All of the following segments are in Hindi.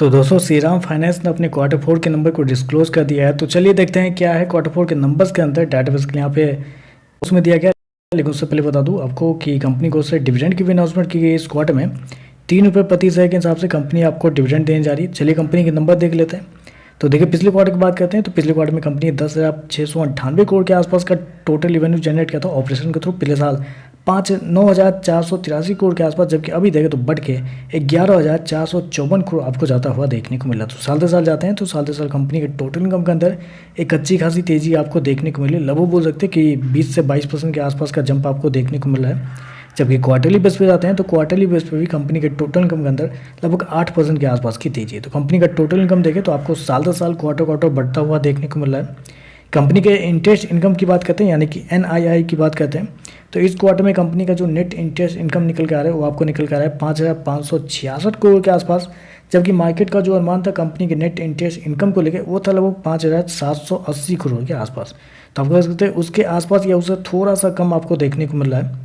तो दोस्तों श्रीराम फाइनेंस ने अपने क्वार्टर फोर के नंबर को डिस्क्लोज कर दिया है। तो चलिए देखते हैं क्या है क्वार्टर फोर के नंबर्स के अंदर डाटाबेस के यहाँ पे उसमें दिया गया है। लेकिन उससे पहले बता दूं आपको कि कंपनी को उससे डिविडेंड की भी अनाउंसमेंट की गई इस क्वार्टर में। 3 रुपये प्रति शेयर के हिसाब से कंपनी आपको डिविडेंड देने जा रही है। चलिए कंपनी के नंबर देख लेते हैं। तो देखिए पिछले क्वार्टर की बात करते हैं तो पिछले क्वार्टर में कंपनी 10,698 करोड़ के आसपास का टोटल रेवेन्यू जनरेट किया था ऑपरेशन के थ्रू। पिछले साल 9,483 करोड़ के आसपास, जबकि अभी देखें तो बढ़ के 11,454 करोड़ आपको जाता हुआ देखने को मिला। तो साल दर साल जाते हैं तो साल दर साल कंपनी के टोटल इनकम के अंदर एक अच्छी खासी तेज़ी आपको देखने को मिली। लगभग बोल सकते हैं कि 20 से 22% के आसपास का जंप आपको देखने को मिला है। जबकि क्वार्टरली बेस पे जाते हैं तो क्वार्टरली बेस पे भी कंपनी के टोटल इनकम के अंदर लगभग 8% के आसपास की तेजी है। तो कंपनी का टोटल इनकम देखें तो आपको साल दर साल क्वार्टर बढ़ता हुआ देखने को मिल रहा है। कंपनी के इंटरेस्ट इनकम की बात करते हैं यानी कि NII की बात करते हैं तो इस क्वार्टर में कंपनी का जो नेट इंटरेस्ट इनकम निकल के आ रहा है वो आपको निकल के आ रहा है 5,566 करोड़ के आसपास। जबकि मार्केट का जो अनुमान था कंपनी के नेट इंटरेस्ट इनकम को लेकर वो था लगभग 5,780 करोड़ के आसपास। तो आप कह सकते हैं उसके आसपास या उससे थोड़ा सा कम आपको देखने को मिल रहा है।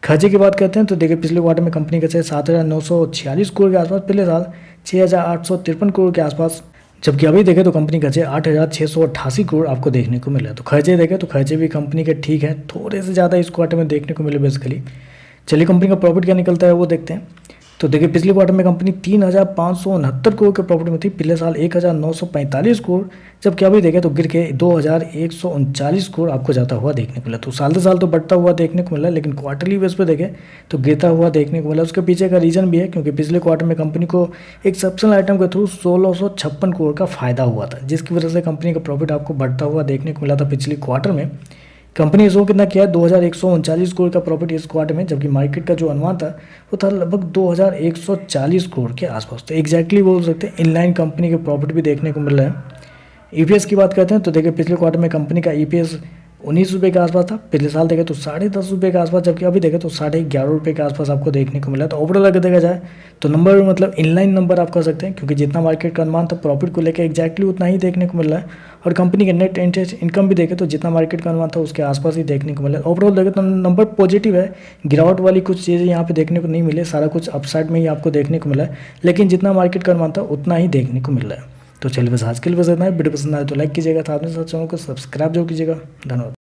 खर्चे की बात करते हैं तो देखिए पिछले क्वार्टर में कंपनी का 7,946 करोड़ के आसपास, पिछले साल 6,853 करोड़ के आसपास। जबकि अभी देखें तो कंपनी का 8,688 करोड़ आपको देखने को मिला है। तो खर्चे देखें तो खर्चे भी कंपनी के ठीक है, थोड़े से ज़्यादा इस क्वार्टर में देखने को मिले बेसिकली। चलिए कंपनी का प्रॉफिट क्या निकलता है वो देखते हैं। तो देखिए पिछले क्वार्टर में कंपनी 3,569 करोड़ के प्रॉफिट में थी, पिछले साल 1,945 करोड़। जबकि अभी देखें तो गिर के 2,139 करोड़ आपको जाता हुआ देखने को मिला। तो साल दर साल तो बढ़ता हुआ देखने को मिला, लेकिन क्वार्टरली बेस पे देखें तो गिरता हुआ देखने को मिला। उसके पीछे का रीज़न भी है क्योंकि पिछले क्वार्टर में कंपनी को एक्सेप्शनल आइटम के थ्रू 1,656 करोड़ का फायदा हुआ था, जिसकी वजह से कंपनी का प्रॉफिट आपको बढ़ता हुआ देखने को मिला था पिछले क्वार्टर में। कंपनी शो कितना किया है 2,139 करोड़ का प्रॉफिट इस क्वार्टर में, जबकि मार्केट का जो अनुमान था वो था लगभग 2,140 करोड़ के आसपास। तो एग्जैक्टली बोल सकते हैं इनलाइन कंपनी के प्रॉफिट भी देखने को मिल रहा है। EPS की बात करते हैं तो देखिए पिछले क्वार्टर में कंपनी का EPS 19 रुपये के आसपास था, पिछले साल देखें तो 10.5 रुपये के आसपास, जबकि अभी देखें तो 11.5 रुपये के आसपास आपको देखने को मिला। तो ओवरऑल अगर देखा जाए तो नंबर मतलब इनलाइन नंबर आप कह सकते हैं, क्योंकि जितना मार्केट का अनुमान था प्रॉफिट को लेकर एग्जैक्टली उतना ही देखने को मिल रहा है। और कंपनी के नेट इंटरेस्ट इनकम भी देखें तो जितना मार्केट का अनुमान था उसके आसपास ही देखने को मिला। ओवरऑल देखें तो नंबर पॉजिटिव है, गिरावट वाली कुछ चीज़ें यहाँ पे देखने को नहीं मिले, सारा कुछ अपसाइड में ही आपको देखने को मिला है। लेकिन जितना मार्केट का अनुमान था उतना ही देखने को मिल रहा है। तो चलिए बस आज के लिए बस इतना है। वीडियो पसंद आए तो लाइक कीजिएगा, साथ में साथ चैनल को सब्सक्राइब जरूर कीजिएगा। धन्यवाद।